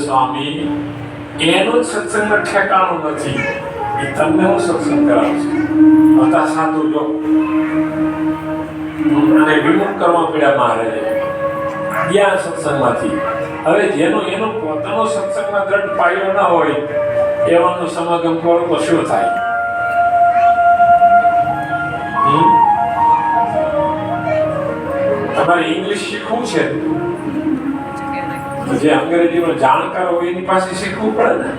સ્વામી એનું જ સત્સંગમાં ઠેકાણું નથી. એ તમને હું સત્સંગ કરાવું છું. હતા સાધુ જો અને વિમુખ કરવા પડ્યા મહારાજે ગયા સત્સંગમાંથી. હવે જેનો એનો પોતાનો સત્સંગમાં દ્રઢ પાયો ના હોય એવાનો સમાગમ કરો તો શું થાય? તમારે ઇંગ્લિશ શીખવું છે, જે અંગ્રેજીનો જાણકાર હોય એની પાસે શીખવું પડે ને.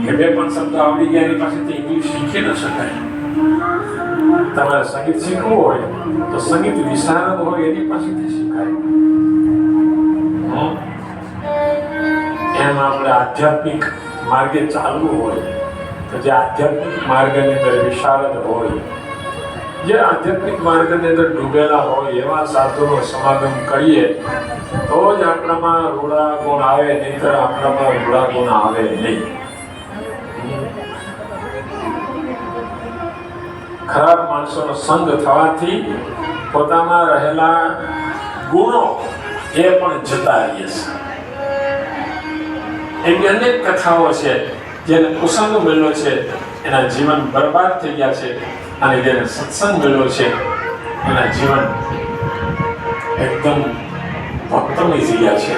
કે બે પણ શબ્દ આવડી ગયા એની પાસેથી ઇંગ્લિશ શીખી ન શકાય. તમારે સંગીત શીખવું હોય તો સંગીત વિશારદ હોય એની પાસેથી શીખાય. એમ આપણે આધ્યાત્મિક માર્ગે ચાલવું હોય તો જે આધ્યાત્મિક માર્ગની અંદર વિશારદ હોય, જે આધ્યાત્મિક માર્ગની અંદર ડૂબેલા હોય એવા સાધુનો સમાગમ કરીએ તો જ આપણામાં રૂડા ગુણ આવે, નહીંતર આપણામાં રૂડા ગુણ આવે નહીં. ખરાબ માણસોનો સંગ થવાથી પોતામાં રહેલા ગુણો એ પણ જતા રહે છે. એવી અનેક કથાઓ છે જેને કુસંગ મળ્યો છે એના જીવન બરબાદ થઈ ગયા છે, અને જેને સત્સંગ મળ્યો છે એના જીવન એકદમ ભક્તમય થઈ ગયા છે.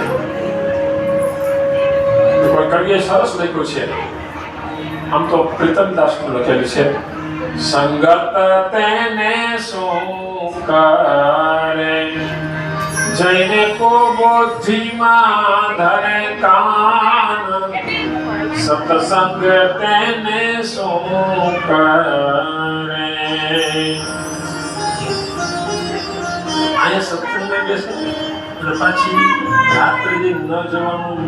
કોઈ કવિએ સરસ લખ્યું છે, આમ તો પ્રીતમદાસનું લખેલું છે, સંગત તેને શું કરે જઈને કો બોધીમાં ધરે કાન, સત્સંગ તેને શું કરે. અહીંયા સત્સંગ બેસે અને પાછી રાત્રે ન જવાનું